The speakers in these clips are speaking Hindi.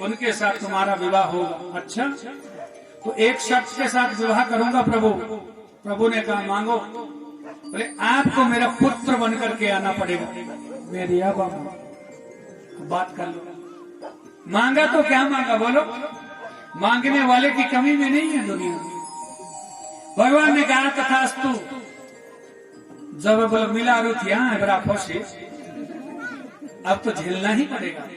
उनके साथ तुम्हारा विवाह होगा। अच्छा, तो एक शख्स के साथ विवाह करूंगा प्रभु। प्रभु ने कहा मांगो। बोले आपको मेरा पुत्र बनकर के आना पड़ेगा। मेरी अब बात कर लो। मांगा तो क्या मांगा बोलो? मांगने वाले की कमी में नहीं है दुनिया में। भगवान ने कहा तथास्तु। जब बोलो मिला रुथ यहाँ बराबर से, अब तो झेलना ही पड़ेगा।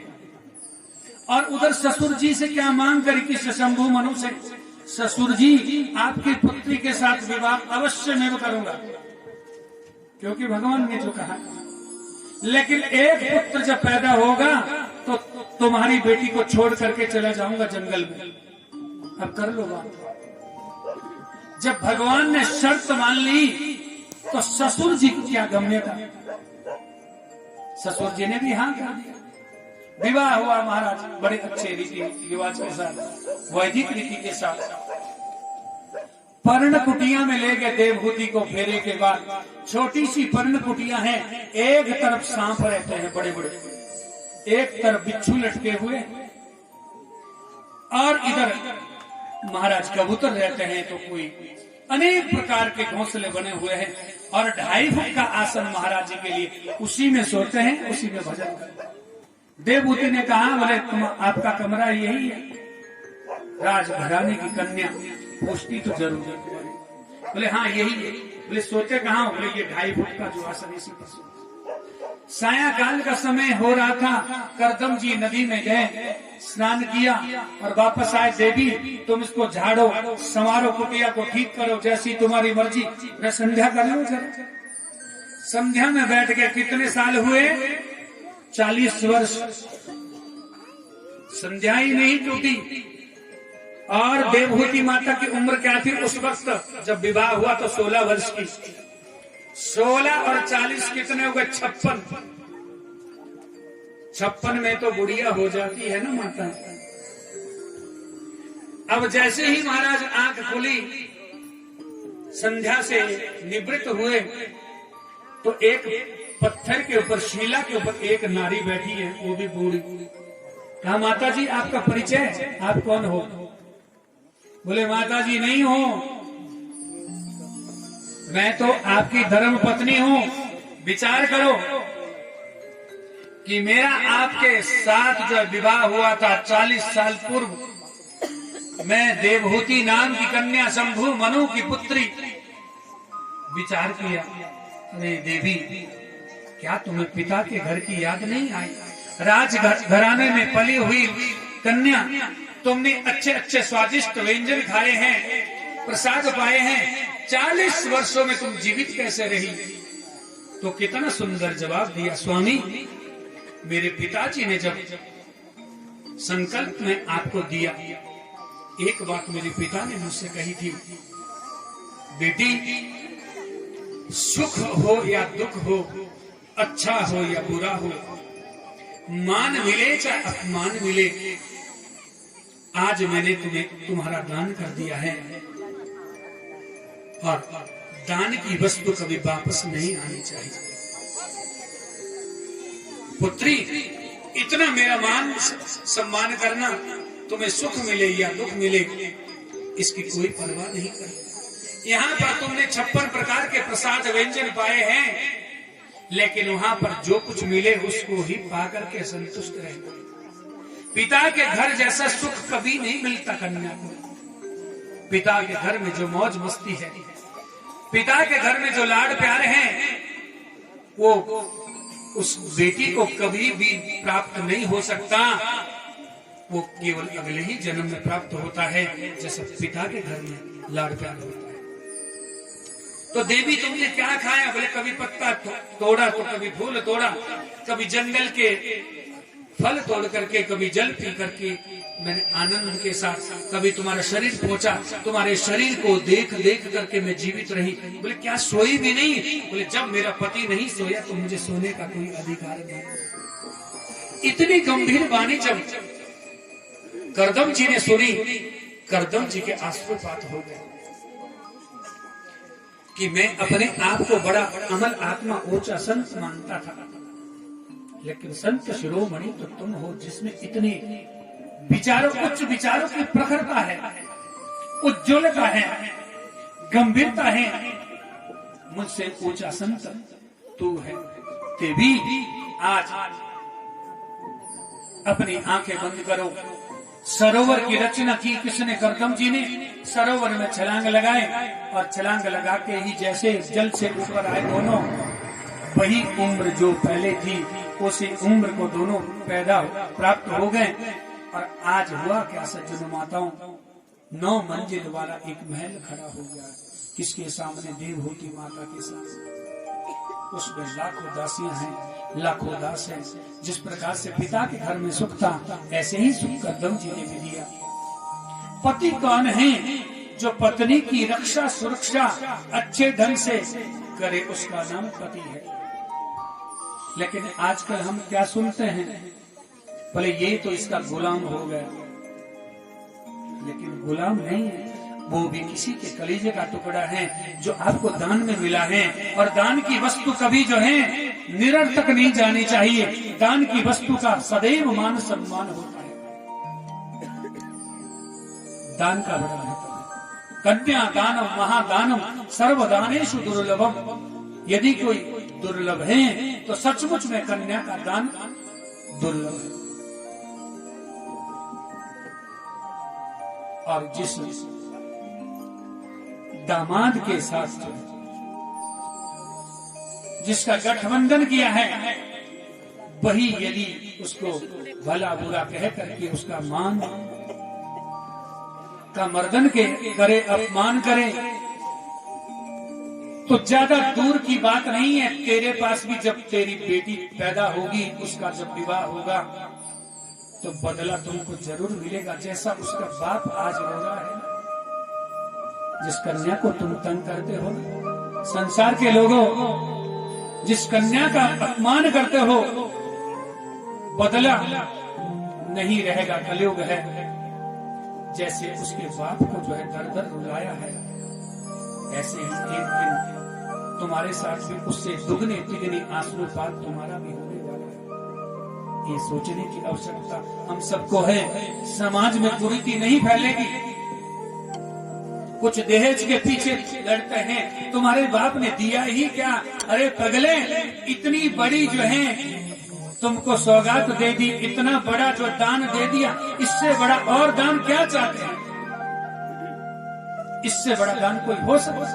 और उधर ससुर जी से क्या मांग करी कि शंभु मनु से, ससुर जी आपकी पुत्री के साथ विवाह अवश्य मैं करूंगा, क्योंकि भगवान ने जो कहा। लेकिन एक पुत्र जब पैदा होगा तो तुम्हारी बेटी को छोड़ करके चला जाऊंगा जंगल में। अब कर लो बात। जब भगवान ने शर्त मान ली तो ससुर जी को क्या गम्य था? ससुर जी ने भी हाँ कहा दिया। विवाह हुआ महाराज बड़े अच्छे रीति रिवाज के साथ, वैदिक रीति के साथ। पर्ण कुटिया में ले गए देवहूति को। फेरे के बाद छोटी सी पर्ण कुटिया है, एक तरफ सांप रहते हैं बड़े बड़े, एक तरफ बिच्छू लटके हुए, और इधर महाराज कबूतर रहते हैं। तो कोई अनेक प्रकार के घोंसले बने हुए हैं, और 2.5 फुट का आसन महाराज जी के लिए, उसी में सोते हैं, उसी में भजन करते हैं। देवहूति ने कहा बोले तुम आपका कमरा यही है? राजघराने की कन्या पूछती तो जरूर है। बोले हाँ यही है। बोले सोते कहाँ? बोले ये 2.5 फुट का जो आसन इसी पर सोते। सायंकाल का समय हो रहा था, करदम जी नदी में गए, स्नान किया और वापस आए। देवी तुम इसको झाड़ो, संवारो, कुटिया को ठीक करो, जैसी तुम्हारी मर्जी। मैं संध्या कर लूं जरा। संध्या में बैठ के कितने साल हुए? 40 वर्ष। संध्या ही नहीं टूटी। और देवहूति माता की उम्र क्या थी उस वक्त जब विवाह हुआ? तो 16 वर्ष की। 16 और 40 कितने हो गए? 56। 56 में तो बुढ़िया हो जाती है ना माता। अब जैसे ही महाराज आंख खुली, संध्या से निवृत्त हुए, तो एक पत्थर के ऊपर, शिला के ऊपर एक नारी बैठी है, वो भी बूढ़ी। कहा माता जी आपका परिचय, आप कौन हो? बोले माता जी नहीं हो, मैं तो आपकी धर्म पत्नी हूं। विचार करो कि मेरा आपके साथ जब विवाह हुआ था 40 साल पूर्व, मैं देवहूति नाम की कन्या शंभु मनु की पुत्री। विचार किया, अरे देवी क्या तुम्हें पिता के घर की याद नहीं आई? राज घराने में पली हुई कन्या, तुमने अच्छे अच्छे स्वादिष्ट व्यंजन खाए हैं, प्रसाद पाए हैं, 40 वर्षों में तुम जीवित कैसे रही? तो कितना सुंदर जवाब दिया, स्वामी मेरे पिताजी ने जब संकल्प में आपको दिया, एक बात मेरे पिता ने मुझसे कही थी, बेटी सुख हो या दुख हो, अच्छा हो या बुरा हो, मान मिले चाहे अपमान मिले, आज मैंने तुम्हें तुम्हारा दान कर दिया है, और दान की वस्तु कभी वापस नहीं आनी चाहिए। पुत्री इतना मेरा मान सम्मान करना, तुम्हें सुख मिले या दुख मिले इसकी कोई परवाह नहीं कर। यहाँ पर तुमने 56 प्रकार के प्रसाद व्यंजन पाए हैं, लेकिन वहां पर जो कुछ मिले उसको ही पा करके संतुष्ट रहे। पिता के घर जैसा सुख कभी नहीं मिलता कन्या को। पिता के घर में जो मौज मस्ती है, पिता के घर में जो लाड प्यार हैं, वो उस बेटी को कभी भी प्राप्त नहीं हो सकता। वो केवल अगले ही जन्म में प्राप्त होता है, जैसे पिता के घर में लाड प्यार होता है। तो देवी तुमने क्या खाया? बोले कभी पत्ता तोड़ा तो कभी फूल तोड़ा, कभी जंगल के फल तोड़ करके, कभी जल पी करके मैंने आनंद के साथ, कभी तुम्हारा शरीर पहुंचा, तुम्हारे शरीर को देख देख करके मैं जीवित रही। बोले क्या सोई भी नहीं? बोले जब मेरा पति नहीं सोया तो मुझे सोने का कोई अधिकार नहीं। इतनी गंभीर वाणी जब करदम जी ने सुनी, करदम जी के आंसुपात हो गए कि मैं अपने आप को बड़ा अमल आत्मा ऊंचा संत मानता था, लेकिन संत शिरोमणि तो तुम हो जिसमें इतनी विचारों, उच्च विचारों की प्रखरता है, उज्ज्वलता है, गंभीरता है। मुझसे ऊंचा संत तू है। ते भी आज अपनी आंखें बंद करो। सरोवर की रचना की किसने? करदम जी ने। सरोवर में छलांग लगाए और छलांग लगा के ही जैसे जल से ऊपर आए दोनों, वही उम्र जो पहले थी उसी उम्र को दोनों पैदा प्राप्त हो गए। और आज हुआ क्या सज्जन माताओं, 9 मंजिल वाला एक महल खड़ा हो गया। किसके सामने? देवहूति माता के सामने। उसमें लाखों दासियां हैं, लाखों दास हैं। जिस प्रकार से पिता के घर में सुख था, ऐसे ही सुख करदम जी ने भी दिया। पति कौन है? जो पत्नी की रक्षा सुरक्षा अच्छे ढंग से करे, उसका नाम पति है। लेकिन आजकल हम क्या सुनते हैं? बोले ये तो इसका गुलाम हो गया। लेकिन गुलाम नहीं है, वो भी किसी के कलीजे का टुकड़ा है जो आपको दान में मिला है। और दान की वस्तु कभी जो है निरर्थक नहीं जानी चाहिए। दान की वस्तु का सदैव मान सम्मान होता है। दान का बड़ा महत्व है। कन्या दानम महादानम सर्वदानेषु दुर्लभम। यदि कोई दुर्लभ है तो सचमुच में कन्या का दान दुर्लभ है। और जिस दामाद के साथ जिसका गठबंधन किया है, वही यदि उसको भला बुरा कह करके उसका मान का मर्दन के करे, अपमान करे, तो ज्यादा दूर की बात नहीं है। तेरे पास भी जब तेरी बेटी पैदा होगी, उसका जब विवाह होगा, तो बदला तुमको जरूर मिलेगा। जैसा उसका बाप आज रो रहा है, जिस कन्या को तुम तंग करते हो, संसार के लोगों, जिस कन्या का अपमान करते हो, बदला नहीं रहेगा, कलयुग है। जैसे उसके बाप को जो है दर दर रुलाया है, ऐसे ही एक दिन तुम्हारे साथ भी उससे दुगने तिगने आंसुपात तुम्हारा भी होने वाला है। ये सोचने की आवश्यकता हम सबको है। समाज में कुरीति नहीं फैलेगी। कुछ दहेज के पीछे लड़ते हैं, तुम्हारे बाप ने दिया ही क्या? अरे पगले, इतनी बड़ी जो है तुमको सौगात दे दी, इतना बड़ा जो दान दे दिया, इससे बड़ा और दान क्या चाहते हैं? इससे बड़ा दान कोई हो सकता?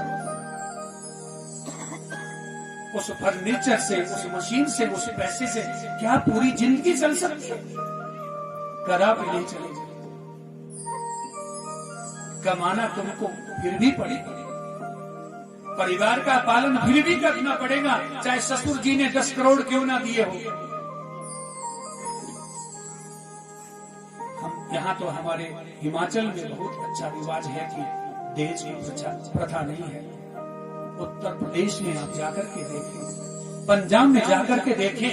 उस फर्नीचर से, उस मशीन से, उस पैसे से क्या पूरी जिंदगी चल सकती है? कदा भी नहीं चलेगी। कमाना तुमको फिर भी पड़ेगा, परिवार का पालन फिर भी करना पड़ेगा, चाहे ससुर जी ने 10 करोड़ क्यों ना दिए हो। हम यहाँ तो हमारे हिमाचल में बहुत अच्छा रिवाज है कि दहेज की प्रथा नहीं है। उत्तर प्रदेश में आप जाकर के देखें, पंजाब में जाकर के देखें,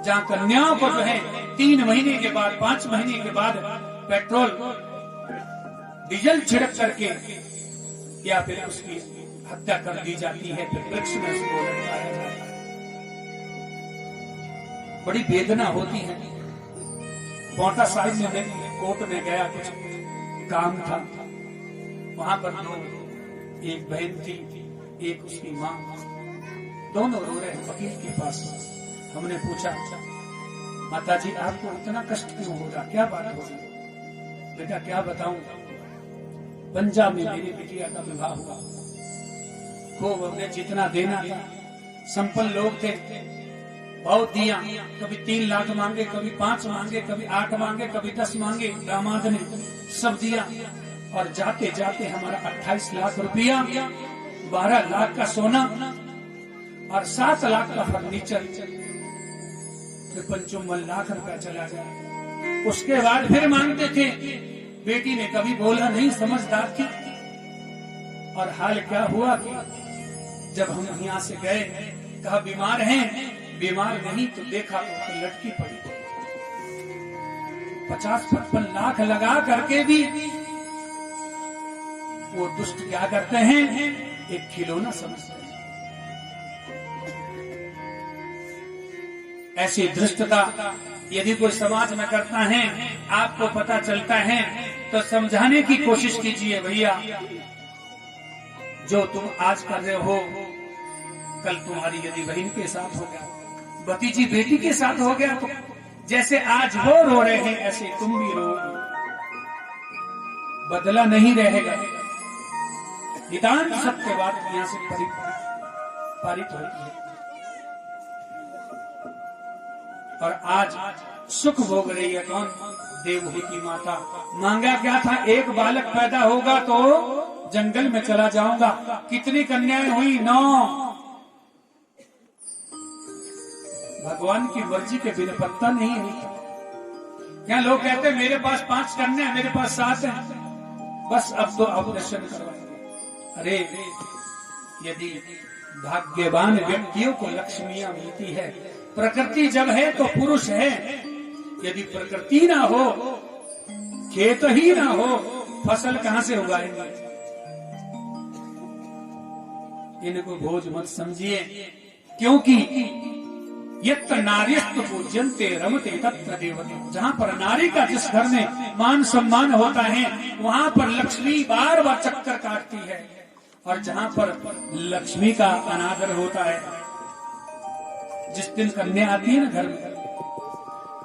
जहाँ कन्याओं को जो है 3 महीने के बाद, 5 महीने के बाद पेट्रोल डीजल छिड़क करके या फिर उसकी हत्या कर दी जाती है, फिर वृक्ष में उसको लटकाया जाता है। बड़ी वेदना होती है। पोंटा साहिब में मैं कोर्ट में गया, कुछ काम था, वहां पर एक बहन थी, एक उसकी माँ, दोनों रो रहे हैं वकील के पास। हमने पूछा, माता जी आपको इतना कष्ट क्यों हो रहा, क्या बात हो रही? बेटा क्या बताऊं, पंजाब में मेरी बिटिया का विवाह हुआ, खूब हमने जितना देना था, संपन्न लोग थे, बहुत दिया। कभी 3 लाख मांगे, कभी 5 मांगे, कभी 8 मांगे, कभी 10 मांगे। दामाद ने सब दिया और जाते जाते हमारा 28 लाख रुपया, 12 लाख का सोना और 7 लाख का फर्नीचर, 55 लाख रुपया चला गया। उसके बाद फिर मांगते थे। बेटी ने कभी बोला नहीं, समझदार थी। और हाल क्या हुआ कि जब हम यहाँ से गए, कहा बीमार हैं, बीमार नहीं तो देखा तो लटकी पड़ी। 50-55 लाख लगा करके भी वो दुष्ट क्या करते हैं, एक खिलौना समझते हैं। ऐसी धृष्टता यदि कोई समाज में करता है, आपको पता चलता है, तो समझाने की कोशिश कीजिए, भैया जो तुम आज कर रहे हो कल तुम्हारी यदि बहन के साथ हो गया, भतीजी बेटी के साथ हो गया, तो जैसे आज वो रो रहे हैं ऐसे तुम भी रोगे, बदला नहीं रहेगा। नितांत सत्य बात यहां से पारित होती है। और आज सुख भोग रही है कौन? देवहूति माता। मांगा क्या था? एक बालक पैदा होगा तो जंगल में चला जाऊंगा। कितनी कन्याएं हुई? 9। भगवान की मर्जी के बिना पत्ता नहीं होता। क्या लोग कहते हैं मेरे पास 5 कन्या, मेरे पास 7 है, बस अब तो ऑपरेशन करवाएंगे। अरे यदि भाग्यवान व्यक्तियों को लक्ष्मियां मिलती है, प्रकृति जब है तो पुरुष है। यदि प्रकृति ना हो, खेत ही ना हो, फसल कहां से उगाएंगे? इनको भोज मत समझिए, क्योंकि यत् नार्यस्तु पूज्यन्ते रमते तत्र देवते। जहां पर नारी का जिस घर में मान सम्मान होता है, वहां पर लक्ष्मी बार बार चक्कर काटती है। और जहां पर लक्ष्मी का अनादर होता है, जिस दिन कन्या आती है ना घर में,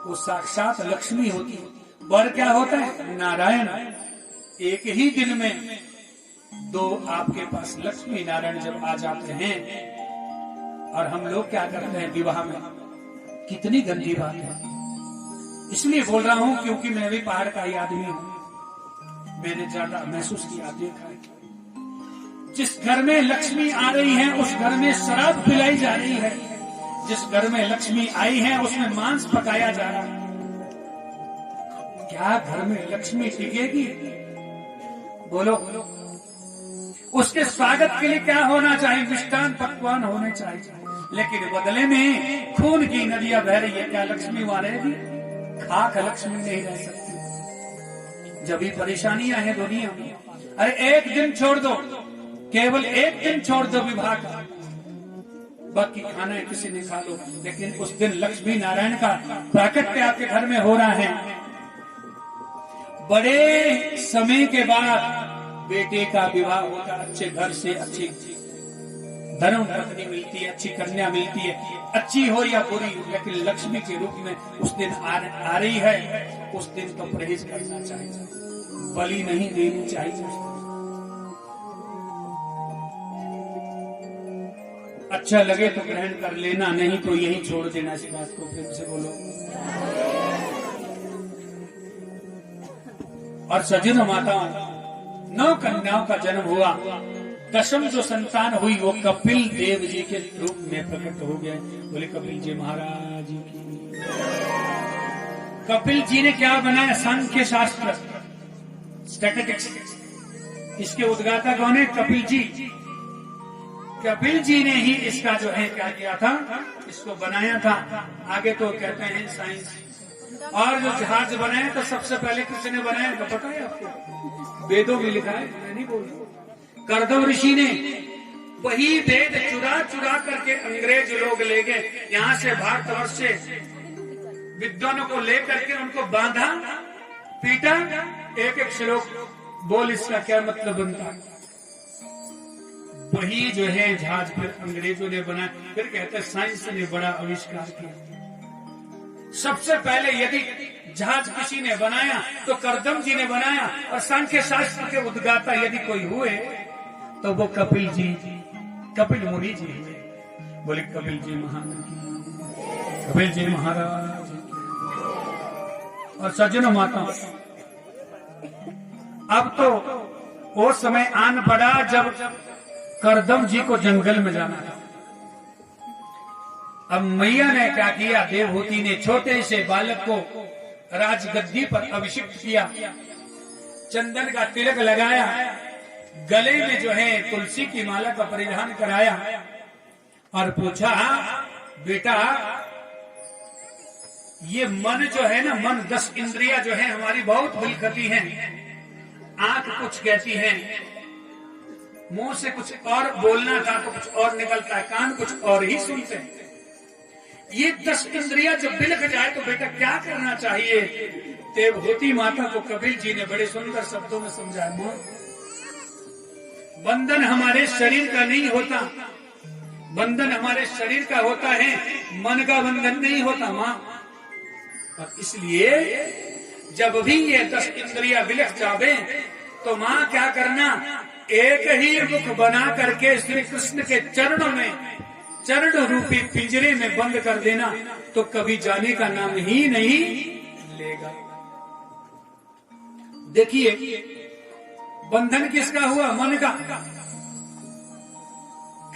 वो साक्षात लक्ष्मी होती है। वर क्या होता है? नारायण। एक ही दिन में 2 आपके पास लक्ष्मी नारायण जब आ जाते हैं, और हम लोग क्या करते हैं विवाह में? कितनी गंदी बात है। इसलिए बोल रहा हूं क्योंकि मैं भी पहाड़ का ही आदमी हूं, मैंने ज्यादा महसूस किया, देखा है। जिस घर में लक्ष्मी आ रही है उस घर में शराब पिलाई जा रही है। जिस घर में लक्ष्मी आई है उसमें मांस पकाया जा रहा है। क्या घर में लक्ष्मी टिकेगी? बोलो। उसके स्वागत के लिए क्या होना चाहिए? मिष्टान पकवान होने चाहिए। लेकिन बदले में खून की नदियां बह रही है। क्या लक्ष्मी वहां रहेगी? खाक लक्ष्मी नहीं रह सकती। जब भी परेशानियां हैं दुनिया में, अरे एक दिन छोड़ दो, केवल एक दिन छोड़ दो विवाह का, बाकी खाना किसी ने खा लो, लेकिन उस दिन लक्ष्मी नारायण का प्राकट्य आपके घर में हो रहा है। बड़े समय के बाद बेटे का विवाह होता, अच्छे घर से अच्छी धर्म पत्नी मिलती है, अच्छी कन्या मिलती है, अच्छी हो या बुरी, लेकिन लक्ष्मी के रूप में उस दिन आ रही है। उस दिन तो परहेज करना चाहिए, बलि नहीं देनी चाहिए। अच्छा लगे तो ग्रहण कर लेना, नहीं तो यही छोड़ देना। इस बात को फिर से बोलो। और सजन माताओं, 9 कन्याओं का जन्म हुआ। 10वीं जो संतान हुई वो कपिल देव जी के रूप में प्रकट हो गए। बोले कपिल जी महाराज की। कपिल जी ने क्या बनाया? सांख्य शास्त्र, स्टैटिस्टिक्स। इसके उद्गाता कौन है? कपिल जी। कपिल जी ने ही इसका जो है क्या किया था? इसको बनाया था। आगे तो कहते हैं साइंस। और जो जहाज बनाया तो सबसे पहले किसने बनाया तो पता है आपको? वेदों में लिखा है, मैं नहीं बोल रहा। करदम ऋषि ने वही वेद चुरा चुरा करके अंग्रेज लोग ले गए, यहाँ से भारतवर्ष से विद्वानों को लेकर के उनको बांधा, पीटा, एक एक श्लोक बोल इसका क्या मतलब बनता। वही जो है जहाज फिर अंग्रेजों ने बनाया। फिर कहते हैं साइंस ने बड़ा आविष्कार किया। सबसे पहले यदि जहाज किसी ने बनाया तो करदम जी ने बनाया, और सांख्य शास्त्र के उद्गाता यदि कोई हुए तो वो कपिल जी, कपिल मुनि जी हुए। बोले कपिल जी महान, कपिल जी महाराज। और सज्जनों माता, अब तो वो समय आन पड़ा जब करदम जी को जंगल में जाना था। अब मैया ने क्या किया? देवहूति ने छोटे से बालक को राजगद्दी पर अभिषिक्त किया, चंदन का तिलक लगाया, गले में जो है तुलसी की माला का परिधान कराया, और पूछा बेटा ये मन जो है ना, मन 10 इंद्रियां जो है हमारी बहुत बिलखती हैं। आंख कुछ कहती है, मुंह से कुछ और बोलना था तो कुछ और निकलता है, कान कुछ और ही सुनते हैं। ये 10 इंद्रिया जब बिलख जाए तो बेटा क्या करना चाहिए? देवहूति माता को कबीर जी ने बड़े सुंदर शब्दों में समझाया, मां बंधन हमारे शरीर का नहीं होता, बंधन हमारे शरीर का होता है, मन का बंधन नहीं होता मां। और इसलिए जब भी ये 10 इंद्रिया बिलख जावे तो मां क्या करना, एक ही मुख बना करके श्री कृष्ण के चरणों में, चरण रूपी पिंजरे में बंद कर देना, तो कभी जाने का नाम ही नहीं लेगा। देखिए बंधन किसका हुआ? मन का।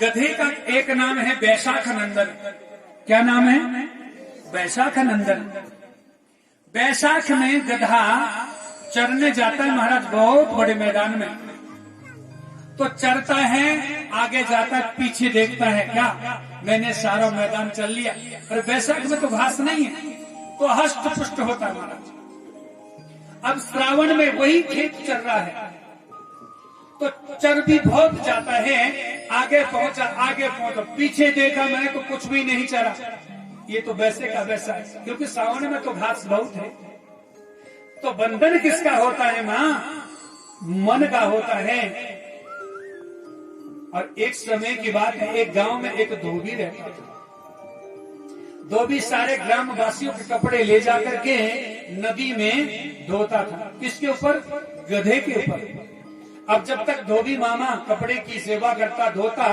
गधे का एक नाम है बैशाख नंदन। क्या नाम है? बैशाख नंदन। बैसाख में गधा चरने जाता है महाराज, बहुत बड़े मैदान में, तो चरता है, आगे जाता है, पीछे देखता है, क्या मैंने सारा मैदान चल लिया। और बैसाख में तो घास नहीं है, तो हष्ट पुष्ट होता है महाराज। अब श्रावण में वही खेत चल रहा है, तो चर्बी बहुत जाता है, आगे पहुंचा, पीछे देखा मैं तो कुछ भी नहीं चरा। ये तो वैसे का वैसा है, क्योंकि सावन में तो घास बहुत है। तो बंधन किसका होता है मां? मन का होता है। और एक समय की बात है, एक गांव में एक धोबी रहता था। धोबी सारे ग्राम वासियों के कपड़े ले जाकर के नदी में धोता था। किसके ऊपर? गधे के ऊपर। अब जब तक धोबी मामा कपड़े की सेवा करता, धोता,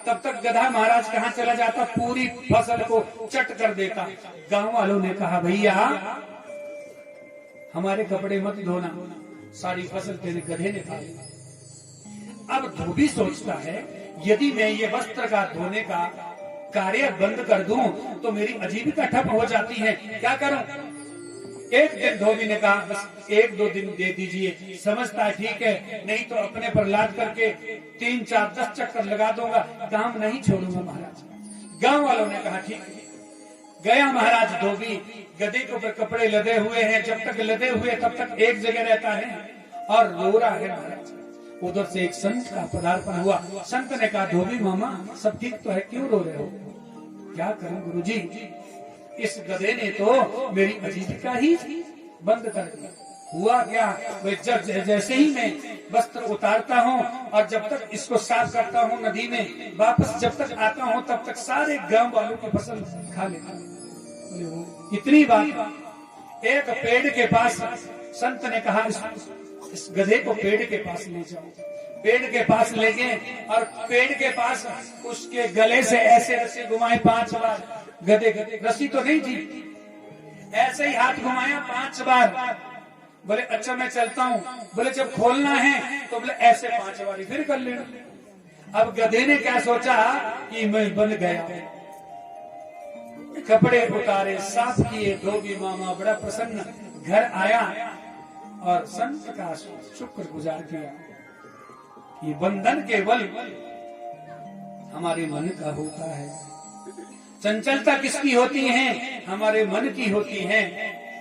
तब तक गधा महाराज कहाँ चला जाता, पूरी फसल को चट कर देता। गांव वालों ने कहा, भैया हमारे कपड़े मत धोना, सारी फसल तेरे गधे ने खा ली। अब धोबी सोचता है, यदि मैं ये वस्त्र का धोने का कार्य बंद कर दूं तो मेरी आजीविका ठप हो जाती है, क्या करूं? एक दिन धोबी ने कहा, बस 1-2 दिन दे दीजिए। समझता है ठीक है, नहीं तो अपने पर लाद करके 3, 4, 10 चक्कर लगा दूंगा, काम नहीं छोड़ूंगा महाराज। गांव वालों ने कहा ठीक है। गया महाराज धोबी, गधे के ऊपर कपड़े लदे हुए हैं, जब तक लदे हुए तब तक एक जगह रहता है और रो रहा है महाराज। उधर से एक संत का पदार्पण हुआ। संत ने कहा, धोबी मामा सब ठीक तो है, क्यों रो रहे हो? क्या करूं गुरुजी, इस गधे ने तो मेरी आजीविका ही बंद कर दी। हुआ क्या, जब जैसे ही मैं वस्त्र उतारता हूँ और जब तक इसको साफ करता हूँ नदी में, वापस जब तक आता हूँ तब तक सारे गांव वालों की फसल खा लेता। इतनी बात, एक पेड़ के पास संत ने कहा, इस गधे को पेड़ के पास ले जाओ। पेड़ के पास ले गए और पेड़ के पास उसके गले से ऐसे रस्सी घुमाए 5 बार। गधे रस्सी तो नहीं थी, ऐसे ही हाथ घुमाया 5 बार। बोले अच्छा मैं चलता हूँ। बोले जब खोलना है तो बोले ऐसे 5 बार फिर कर लेना। अब गधे ने क्या सोचा कि मैं बन गया। कपड़े उतारे, साफ किए, धोबी मामा बड़ा प्रसन्न घर आया और संत का शुक्रगुजार किया। ये बंधन केवल हमारे मन का होता है, चंचलता किसकी होती है? हमारे मन की होती है।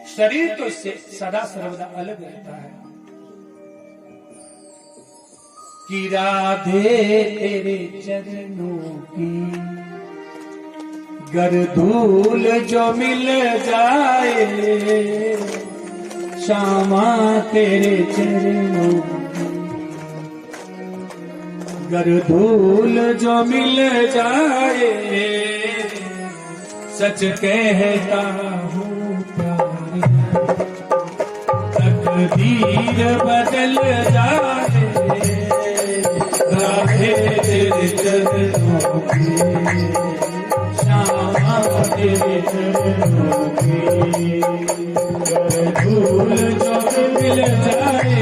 शरीर तो इससे सदा सर्वदा अलग रहता है। कि राधे तेरे चरणों की गर धूल जो मिल जाए, श्यामा तेरे चरणों गर धूल जो मिल जाए, सच कहता हूँ प्यारे, तकदीर बदल जाए। राधे तेरे चरणों की, श्यामा तेरे चरणों की गर धूल जो मिल जाए,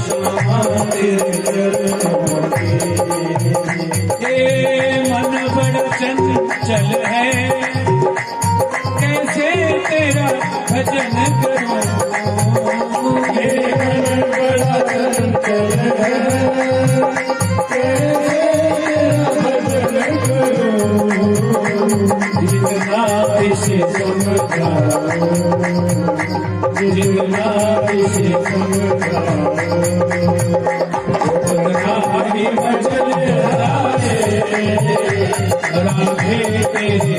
श्यामा तेरे चरणों की। हे मन बड़ चंचल है, कैसे तेरा भजन करूं? हे मन बड़ा चंचल है, कैसे भजन करूं? जितना इसे समझाओ, जितना इसे समझाओ, उतना ही भजन आए। राधे तेरे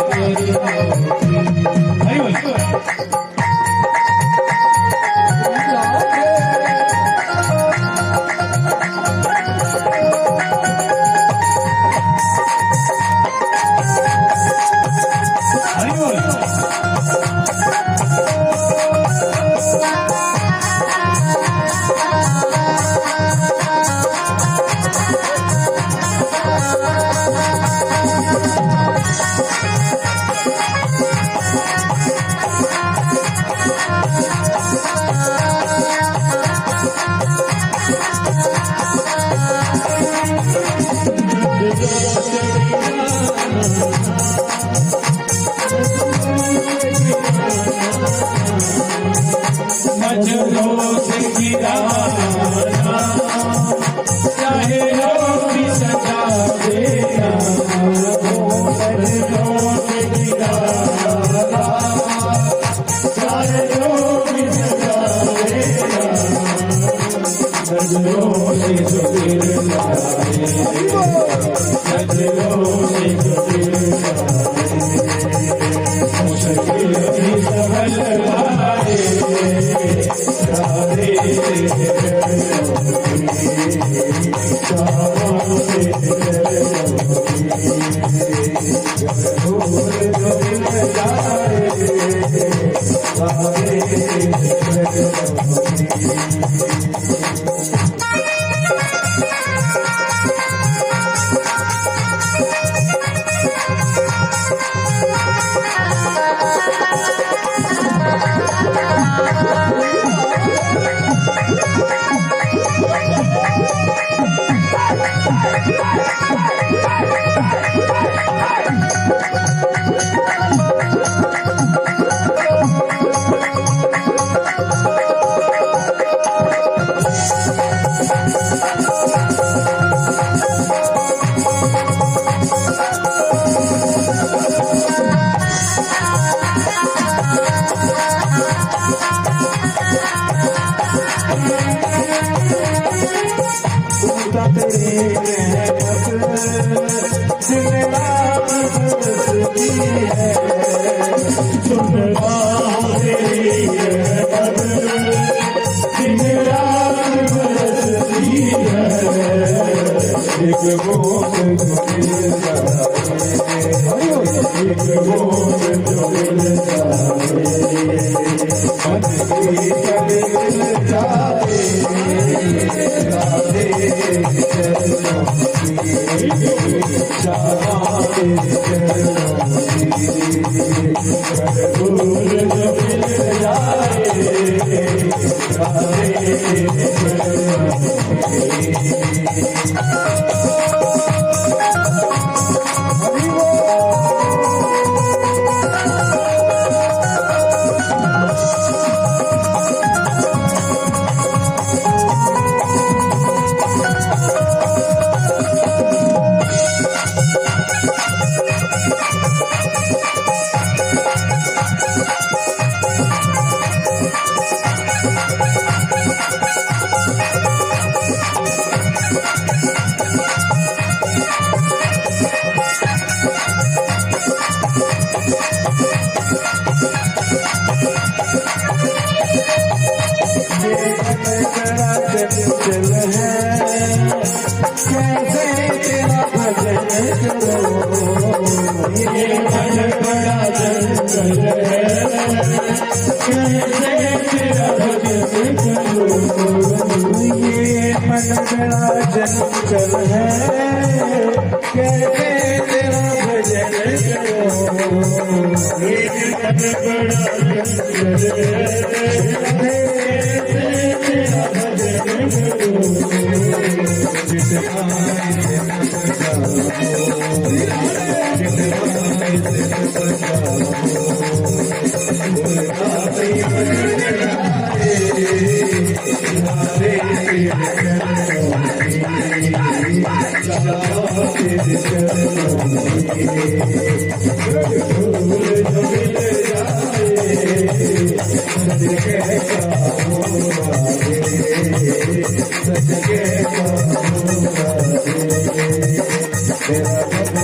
Thank you.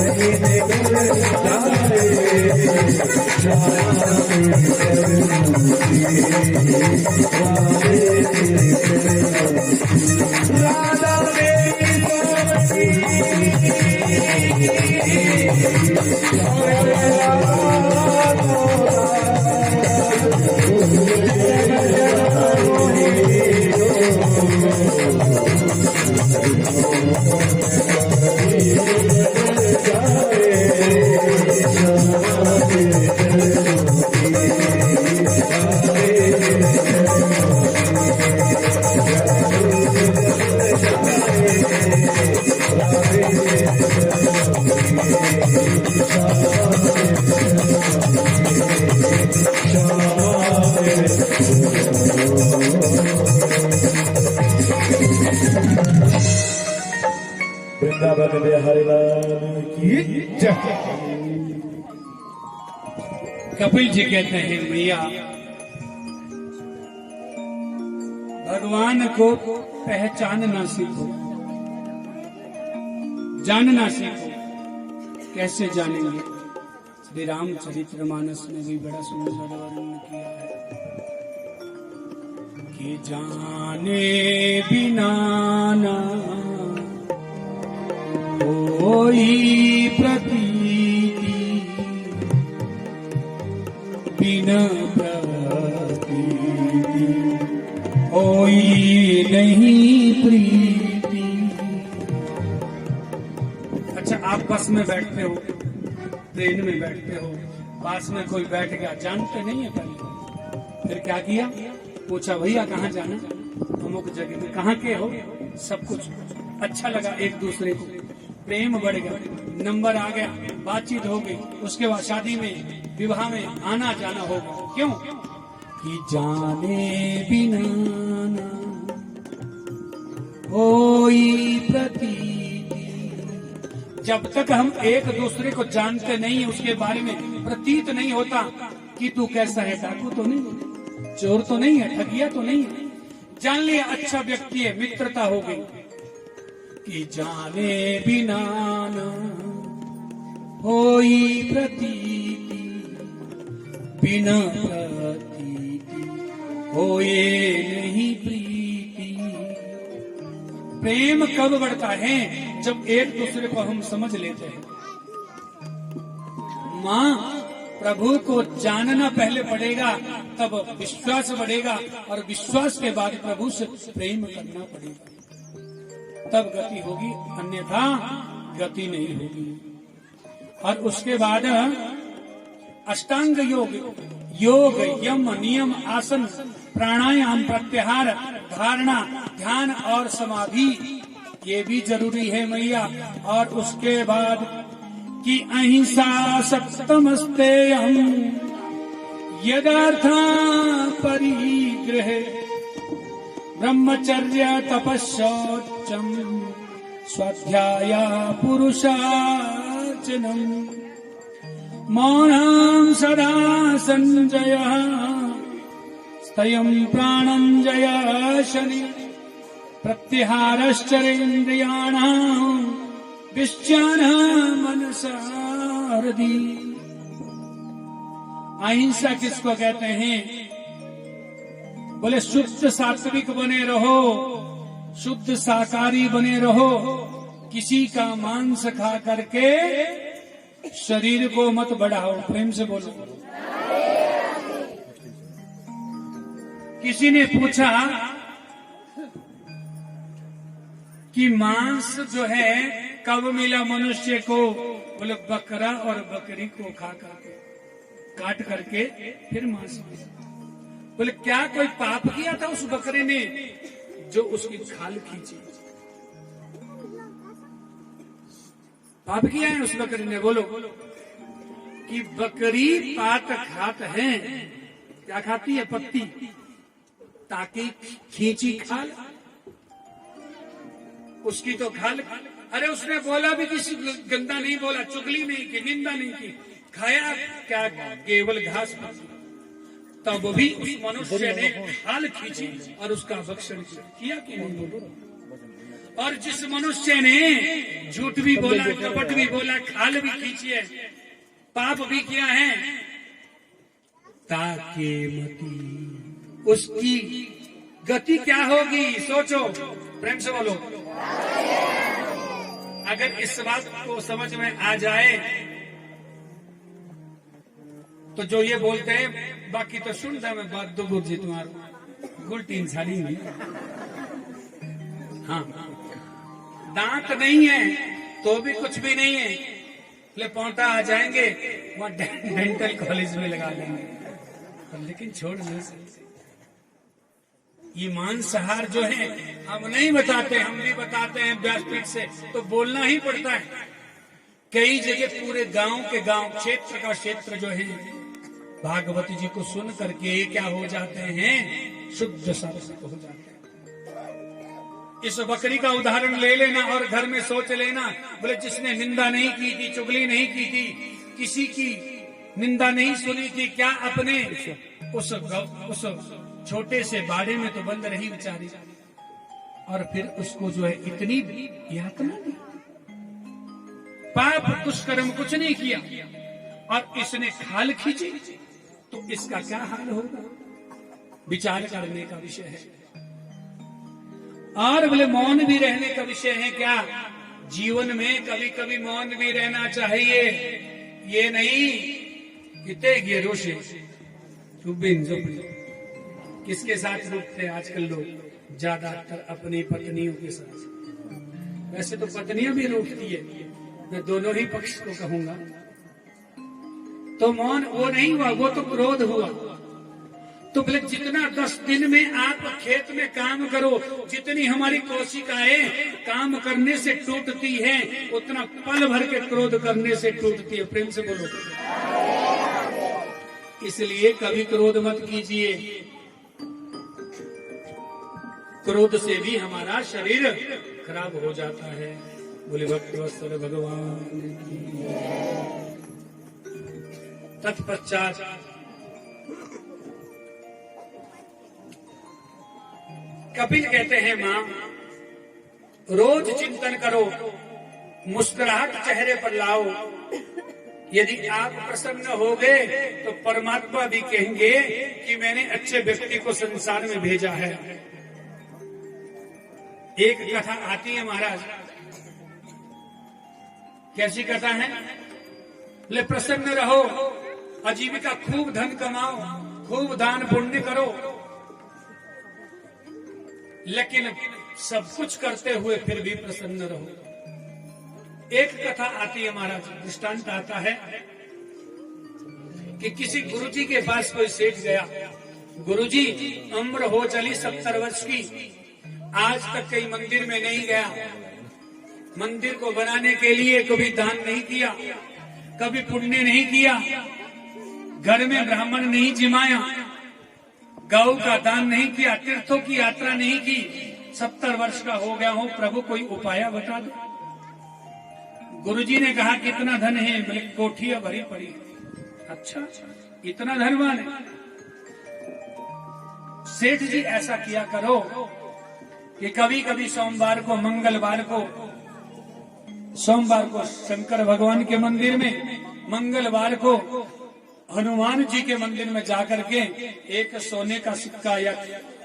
राधा वृंदावन बिहारी लाल की जय। कपिल जी कहते हैं मैया भगवान को पहचानना सीखो, जानना सीखो। कैसे जानेंगे? श्री रामचरितमानस में भी बड़ा सुंदर वर्णन किया है कि जाने बिना ना कोई प्रतीति, बिना प्रतीति कोई नहीं प्रीति। अच्छा, आप बस में बैठते हो, ट्रेन में बैठते हो, पास में कोई बैठ गया, जानते नहीं है पहले, फिर क्या किया? पूछा भैया कहाँ जाना? अमुक जगह में। कहाँ के हो? सब कुछ अच्छा लगा, एक दूसरे को प्रेम बढ़ गया, नंबर आ गया, बातचीत हो गई, उसके बाद शादी में विवाह में आना जाना होगा। क्यों? कि जाने बिना ना कोई प्रतीति। जब तक हम एक दूसरे को जानते नहीं, उसके बारे में प्रतीत नहीं होता कि तू कैसा है, डाकू तो नहीं, चोर तो नहीं है, ठगिया तो नहीं है, जान लिया अच्छा व्यक्ति है, मित्रता हो गई। कि जाने बिना ना कोई प्रतीति, बिना प्रतीति होए नहीं प्रीति। प्रेम कब बढ़ता है? जब एक दूसरे को हम समझ लेते हैं। माँ, प्रभु को जानना पहले पड़ेगा, तब विश्वास बढ़ेगा, और विश्वास के बाद प्रभु से प्रेम करना पड़ेगा, तब गति होगी, अन्यथा गति नहीं होगी। और उसके बाद अष्टांग योग, योग यम नियम आसन प्राणायाम प्रत्याहार धारणा ध्यान और समाधि, ये भी जरूरी है मैया। और उसके बाद कि अहिंसा सप्तमस्ते हम यदार्था परिग्रह ब्रह्मचर्य तपस्योच्चम स्वाध्याय पुरुषार्चनम मौनं सदा संजय स्तयं प्राणंजय शनि प्रत्याहारश्चरेन्द्रियाणां विश्चानः मनसा हृदि। अहिंसा किसको कहते हैं? बोले शुद्ध सात्विक बने रहो, शुद्ध शाकाहारी बने रहो, किसी का मांस खा करके शरीर को मत बढ़ाओ। प्रेम से बोलो। किसी ने पूछा कि मांस जो है कब मिला मनुष्य को? बोले बकरा और बकरी को खा करके, काट करके फिर मांस मिला। बोले क्या कोई पाप किया था उस बकरे ने जो उसकी खाल खींची? पाप किया है उस बकरी ने? बोलो। कि बकरी पात खात है, क्या खाती है? पत्ती, ताकि खींची खाल, उसकी तो खाल। अरे उसने बोला भी किसी गंदा नहीं बोला, चुगली नहीं की, निंदा नहीं की, खाया क्या? केवल घास। तब भी उस मनुष्य ने खाल खींची और उसका भक्षण किया कि नहीं? और जिस मनुष्य ने झूठ भी बोला, कपट भी बोला, खाल भी खींची है, पाप भी किया है, ताके मती उसकी गति क्या होगी सोचो, प्रेम से बोलो। अगर इस बात को समझ में आ जाए तो जो ये बोलते हैं, बाकी तो सुनता मैं बात दो गुरु जी तुम्हारा गुलटीन साड़ी नहीं। हाँ, दांत नहीं है तो भी कुछ भी नहीं है, ले पौटा आ जाएंगे वहां डेंटल कॉलेज में लगा लेंगे, लेकिन छोड़ नहीं सकते। ये मांसाहार जो है हम नहीं बताते, हम भी बताते हैं व्यासपीठ से, तो बोलना ही पड़ता है। कई जगह पूरे गांव के गांव, क्षेत्र का क्षेत्र जो है भागवती जी को सुन करके क्या हो जाते हैं, शुद्ध सात्विक हो जाते हैं। इस बकरी का उदाहरण ले लेना और घर में सोच लेना, बोले जिसने निंदा नहीं की थी, चुगली नहीं की थी, किसी की निंदा नहीं सुनी थी, क्या अपने उस छोटे से बाड़े में तो बंद रही बेचारी, और फिर उसको जो है इतनी यातना दी। पाप दुष्कर्म कुछ नहीं किया और इसने खाल खींची, तो इसका क्या हाल होगा, विचार करने का विषय है। और बोले मौन भी रहने का विषय है क्या, जीवन में कभी कभी मौन भी रहना चाहिए। ये नहीं कितने गे रोशे किसके साथ रुकते आजकल लोग, ज्यादातर अपनी पत्नियों के साथ। वैसे तो पत्नियां भी रोकती है, मैं दोनों ही पक्ष को कहूंगा। तो मौन वो नहीं हुआ, वो तो क्रोध हुआ। तो बोले जितना 10 दिन में आप खेत में काम करो, जितनी हमारी कोशिकाएं काम करने से टूटती हैं, उतना पल भर के क्रोध करने से टूटती है। प्रेम से बोलो। इसलिए कभी क्रोध मत कीजिए, क्रोध से भी हमारा शरीर खराब हो जाता है। बोले भक्तवत्सल भगवान की। तत्पश्चात कपिल कहते हैं, मां रोज चिंतन करो, मुस्कुराहट चेहरे पर लाओ। यदि आप प्रसन्न हो गए तो परमात्मा भी कहेंगे कि मैंने अच्छे व्यक्ति को संसार में भेजा है। एक कथा आती है महाराज, कैसी कथा है, ले प्रसन्न रहो, आजीविका खूब धन कमाओ, खूब दान पुण्य करो, लेकिन सब कुछ करते हुए फिर भी प्रसन्न रहो। एक कथा आती है महाराज, दृष्टांत आता है कि किसी गुरुजी के पास कोई सेठ गया। गुरुजी उम्र हो चली 70 वर्ष की, आज तक कहीं मंदिर में नहीं गया, मंदिर को बनाने के लिए कभी दान नहीं किया, कभी पुण्य नहीं किया, घर में ब्राह्मण नहीं जिमाया, गौ का दान नहीं किया, तीर्थों की यात्रा नहीं की, 70 वर्ष का हो गया हूं, प्रभु कोई उपाय बता दो। गुरुजी ने कहा कितना धन है, बोले कोठियां भरी पड़ी। अच्छा, इतना धनवान है। सेठ जी ऐसा किया करो कि कभी कभी सोमवार को, मंगलवार को, सोमवार को शंकर भगवान के मंदिर में, मंगलवार को हनुमान जी के मंदिर में जाकर के एक सोने का सिक्का या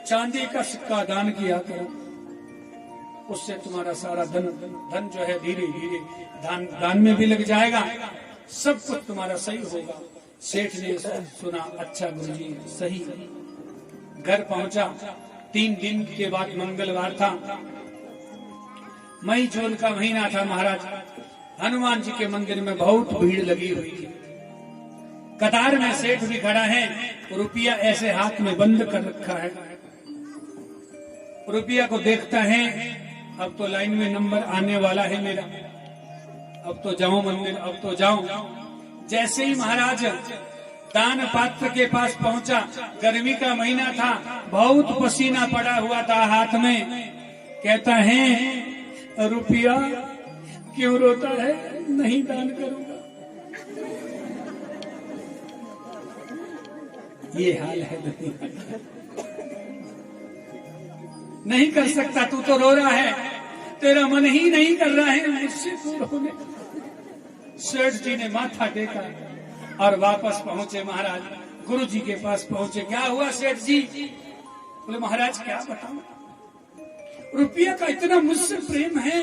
चांदी का सिक्का दान किया करो। उससे तुम्हारा सारा धन जो है धीरे धीरे दान में भी लग जाएगा, सब कुछ तुम्हारा सही होगा। सेठ ने सुना, अच्छा गुरुजी सही। घर पहुंचा, 3 दिन के बाद मंगलवार था, मई जून का महीना था महाराज। हनुमान जी के मंदिर में बहुत भीड़ लगी हुई थी। कतार में सेठ भी खड़ा है, रुपया ऐसे हाथ में बंद कर रखा है। रुपया को देखता है, अब तो लाइन में नंबर आने वाला है मेरा, अब तो जाऊं मंदिर, अब तो जाऊं। जैसे ही महाराज दान पात्र के पास पहुंचा, गर्मी का महीना था, बहुत पसीना पड़ा हुआ था हाथ में, कहता है रुपया क्यों रोता है, नहीं दान करूंगा। ये हाल है दुनिया का। नहीं कर सकता, तू तो रो रहा है, तेरा मन ही नहीं कर रहा है मुझसे दूर होने। सेठ जी ने माथा टेका और वापस पहुंचे महाराज, गुरु जी के पास पहुंचे। क्या हुआ सेठ जी? बोले महाराज क्या बताऊं, रुपया का इतना मुझसे प्रेम है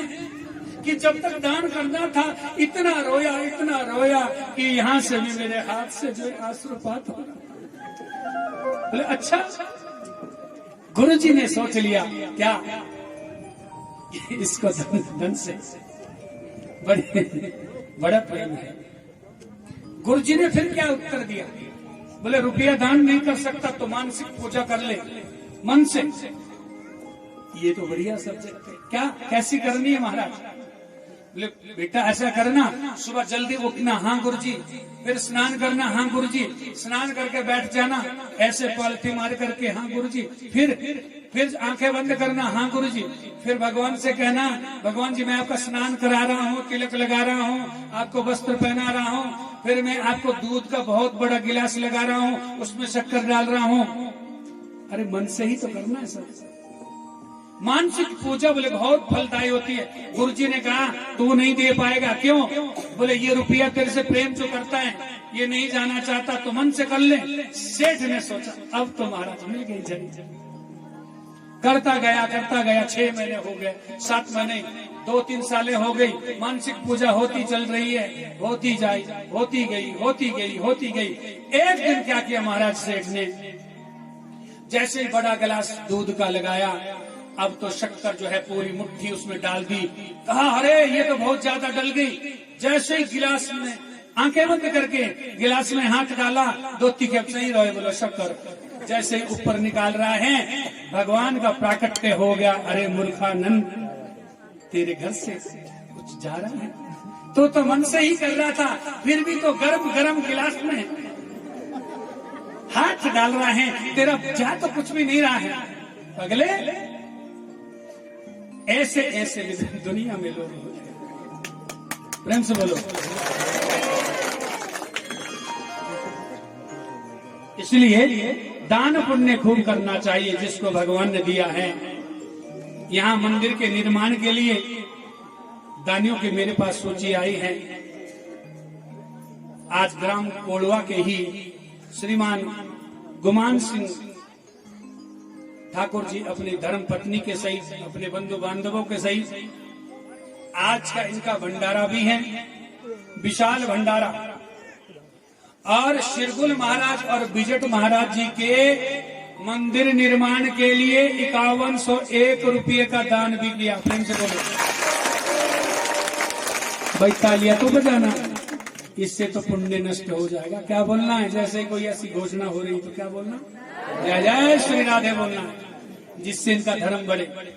कि जब तक दान करना था इतना रोया कि यहाँ से भी मेरे हाथ से जो आश्रुपात हो रहा। बोले अच्छा। गुरुजी ने सोच लिया क्या इसको धन से बड़ा प्रेम है। गुरुजी ने फिर क्या उत्तर दिया, बोले रुपया दान नहीं कर सकता तो मानसिक पूजा कर ले मन से। ये तो बढ़िया सब्जेक्ट है, क्या कैसी करनी है महाराज? बोले बेटा ऐसा करना, सुबह जल्दी उठना, हाँ गुरुजी, फिर स्नान करना, हाँ गुरुजी, स्नान करके बैठ जाना ऐसे पलथी मार करके, हाँ गुरुजी, फिर आंखें बंद करना, हाँ गुरुजी, फिर भगवान से कहना भगवान जी मैं आपका स्नान करा रहा हूँ, तिलक लगा रहा हूँ, आपको वस्त्र पहना रहा हूँ, फिर मैं आपको दूध का बहुत बड़ा गिलास लगा रहा हूँ, उसमें शक्कर डाल रहा हूँ। अरे मन से ही तो करना है सर। मानसिक पूजा बोले बहुत फलदायी होती है। गुरुजी ने कहा तू नहीं दे पाएगा, क्यों? बोले ये रुपया तेरे से प्रेम जो करता है ये नहीं जाना चाहता तो मन से कर ले। सेठ ने सोचा अब तो महाराज मिल गई जड़ी। करता गया 6 महीने हो गए, 7 महीने, 2-3 सालें हो गई, मानसिक पूजा होती चल रही है, होती गई। एक दिन क्या किया महाराज सेठ ने, जैसे ही बड़ा गिलास दूध का लगाया, अब तो शक्कर जो है पूरी मुट्ठी उसमें डाल दी। कहा अरे ये तो बहुत ज्यादा डल गई। जैसे ही गिलास में आंखें बंद करके गिलास में हाथ डाला, 2 खेप सही रहे बोलो शक्कर जैसे ही ऊपर निकाल रहा है, भगवान का प्राकट्य हो गया। अरे मूर्खानंद तेरे घर से कुछ जा रहा है तो मन से ही कर रहा था, फिर भी तो गरम गिलास में हाथ डाल रहा है, तेरा जा तो कुछ भी नहीं रहा है। अगले ऐसे दुनिया में लोग होते हैं। प्रेम से बोलो। इसलिए दान पुण्य खूब करना चाहिए जिसको भगवान ने दिया है। यहाँ मंदिर के निर्माण के लिए दानियों की मेरे पास सूची आई है। आज ग्राम कोड़वा के ही श्रीमान गुमान सिंह ठाकुर जी अपनी धर्म पत्नी के सहित, अपने बंधु बांधवों के सहित आज का इनका भंडारा भी है, विशाल भंडारा। और शिरगुल महाराज और बिजट महाराज जी के मंदिर निर्माण के लिए 5101 रुपये का दान भी किया। प्रेम से बोलो भाई, तालियां तो बजाना, इससे तो पुण्य नष्ट हो जाएगा। क्या बोलना है? जैसे कोई ऐसी घोषणा हो रही तो क्या बोलना? जय जय श्री राधे बोलना, जिससे इनका धर्म बढ़े।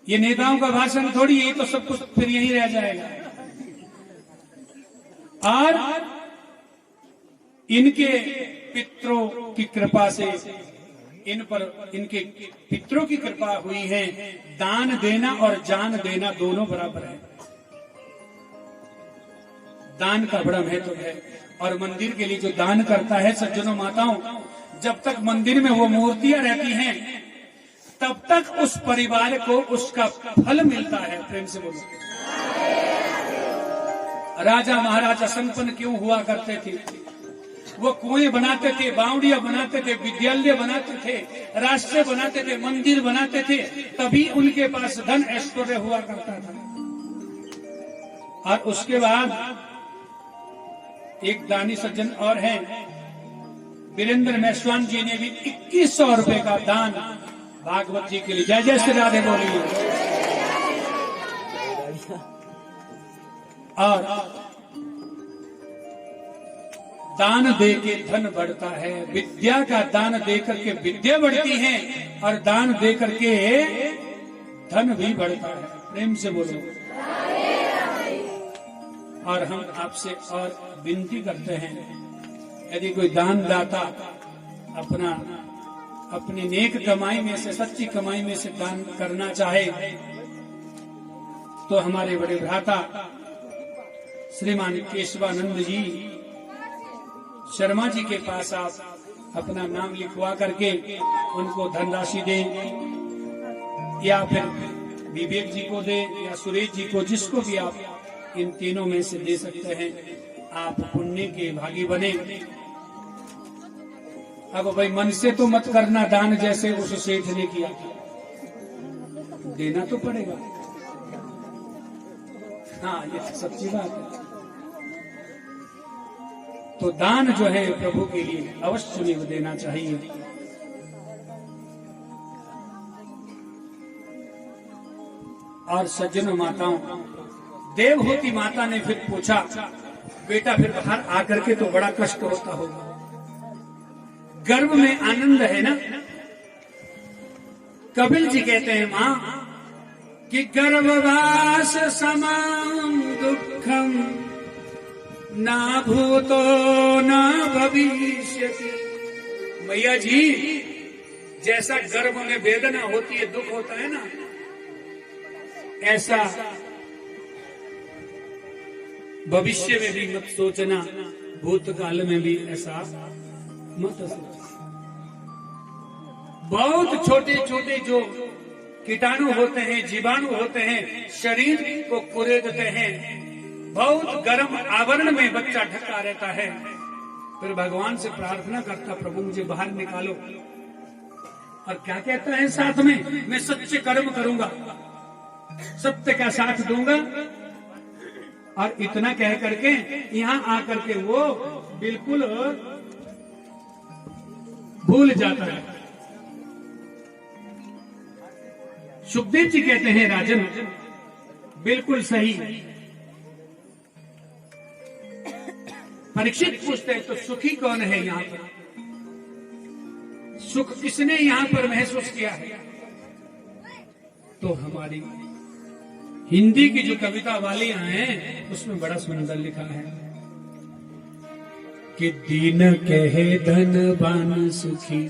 ये नेताओं का भाषण थोड़ी है, तो सब कुछ फिर यही रह जाएगा। और इनके पितरों की कृपा से इन पर, इनके पितरों की कृपा हुई है। दान देना और जान देना दोनों बराबर है। दान का बड़ा महत्व है। और मंदिर के लिए जो दान करता है सज्जनों माताओं, जब तक मंदिर में वो मूर्तियां रहती हैं तब तक उस परिवार को उसका फल मिलता है। प्रेम से बोलो। राजा महाराजा संपन्न क्यों हुआ करते थे? वो कुएं बनाते थे, बावड़ियां बनाते थे, विद्यालय बनाते थे, रास्ते बनाते थे, मंदिर बनाते थे, तभी उनके पास धन ऐश्वर्य हुआ करता था। और उसके बाद एक दानी सज्जन और हैं, वीरेंद्र मेश्वान जी ने भी 2100 रुपए का दान भागवत जी के लिए, जय जय श्री राधे बोलिए। और दान दे के धन बढ़ता है, विद्या का दान दे करके विद्या बढ़ती है, और दान दे करके धन भी बढ़ता है। प्रेम से बोलो। और हम आपसे और विनती करते हैं, यदि कोई दान दाता अपनी नेक कमाई में से, सच्ची कमाई में से दान करना चाहे तो हमारे बड़े भ्राता श्रीमान केशवानंद जी शर्मा जी के पास आप अपना नाम लिखवा करके उनको धनराशि दें, या फिर विवेक जी को दे, या सुरेश जी को, जिसको भी आप इन तीनों में से दे सकते हैं। आप पुण्य के भागी बने। अब भाई मन से तो मत करना दान जैसे उस सेठ ने किया, देना तो पड़ेगा। हाँ, ये सच्ची बात है। तो दान जो है प्रभु के लिए अवश्य देना चाहिए। और सज्जनों माताओं, देवहूति माता ने फिर पूछा, बेटा फिर बाहर आकर के तो बड़ा कष्ट होता होगा, गर्भ में आनंद है ना। कपिल जी कहते हैं मां कि गर्भवास समाम दुखम ना भूतो ना भविष्यति। मैया जी, जैसा गर्भ में वेदना होती है, दुख होता है ना, ऐसा भविष्य में भी मत सोचना, भूतकाल में भी ऐसा मत सोचना। बहुत छोटे छोटे जो कीटाणु होते हैं, जीवाणु होते हैं, शरीर को कुरेदते हैं। बहुत गर्म आवरण में बच्चा ढका रहता है, फिर भगवान से प्रार्थना करता, प्रभु मुझे बाहर निकालो। और क्या कहता है साथ में, मैं सच्चे कर्म करूंगा, सत्य का साथ दूंगा। और इतना कह करके यहाँ आकर के वो बिल्कुल भूल जाता है। सुखदेव जी कहते हैं, राजन बिल्कुल सही। परीक्षित पूछते हैं, तो सुखी कौन है यहाँ पर? सुख किसने यहाँ पर महसूस किया है? तो हमारी हिंदी की जो कविता वालियां हैं उसमें बड़ा सुंदर लिखा है कि दीन कहे धनवान सुखी,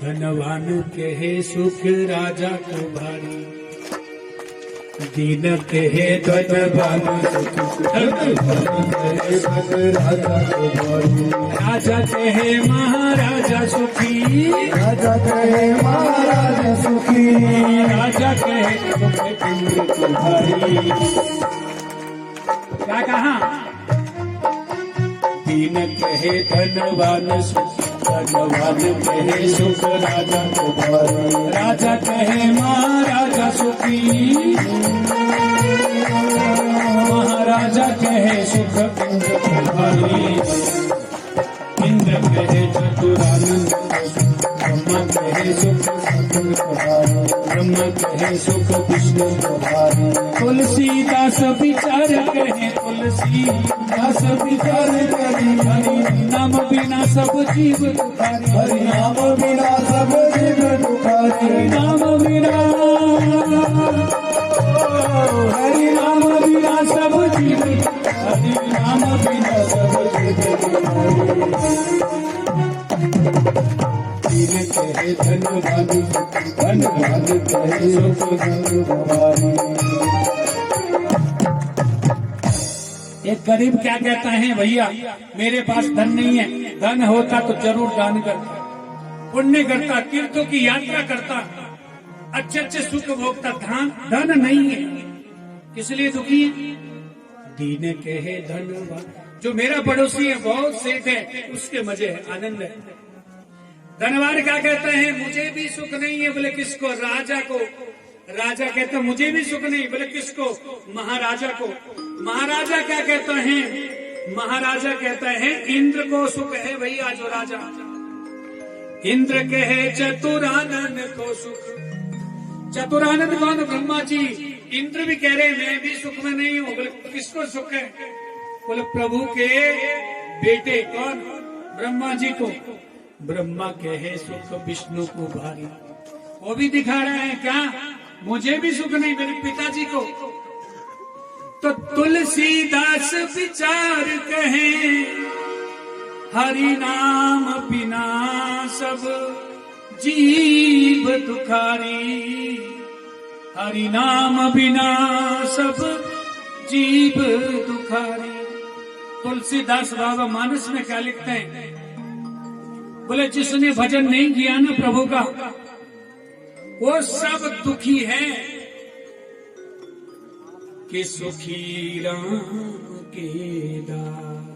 धनवान कहे सुख राजा को भारी। दीन कहे धनवान सुखी, धनवान कहे सुख राजा को भारी। राजा कहे महाराजा सुखी, राजा कहे महाराजा सुखी। राजा कहे सुख इंद्र को भारी। क्या कहा? दीन कहे धनवान सुखी, धनवान कहे सुख राजा को भारी। राजा कहे महाराजा सुखी, महाराजा कहे सुख इंद्र को भारी। इंद्र कहे चतुरानंद, ब्रह्मा कहे सुख सतुर को भारी। ब्रह्मा कहे सुख विष्णु को भारी। तुलसीदास विचार कहे, तुलसीदास विचार कहे, हरि नाम बिना सब जीव दुखारी। हरि नाम बिना सब जीव दुखारी। हरि नाम बिना, हरि नाम बिना सब जीव, हरि नाम बिना सब जीव दुखारी। दीन कहे धनवान सुखी, धनवान कहे सुख इंद्र को भारी। एक गरीब क्या कहता है, भैया मेरे पास धन नहीं है, धन होता तो जरूर दान करता, पुण्य करता, तीर्थों की यात्रा करता, अच्छे अच्छे सुख भोगता। धन नहीं है, किस लिए दुखी है? दीन कहे धनवान, जो मेरा पड़ोसी है, बहुत सेठ है, उसके मजे है, आनंद है। धनवान क्या कहते हैं, मुझे भी सुख नहीं है। बोले किसको? राजा को। राजा कहता मुझे भी सुख नहीं। बोले किसको? महाराजा को। महाराजा क्या कहते हैं? महाराजा कहता है इंद्र को सुख है भैया, जो राजा। इंद्र कहे चतुरानंद को सुख। चतुरानंद कौन? ब्रह्मा जी। इंद्र भी कह रहे मैं भी सुख में नहीं हूँ। बोले किसको सुख है? बोले प्रभु के बेटे। कौन? ब्रह्मा जी को। ब्रह्मा कहे सुख विष्णु को भारी। वो भी दिखा रहा है क्या? मुझे भी सुख नहीं, मेरे पिताजी को। तो तुलसीदास विचार कहे, हरि नाम बिना सब जीव दुखारी। हरि नाम बिना सब जीव दुखारी। तुलसीदास बाबा मानस में क्या लिखते हैं? बोले जिसने भजन नहीं किया ना प्रभु का, वो सब दुखी है। कि सुखी राम के दास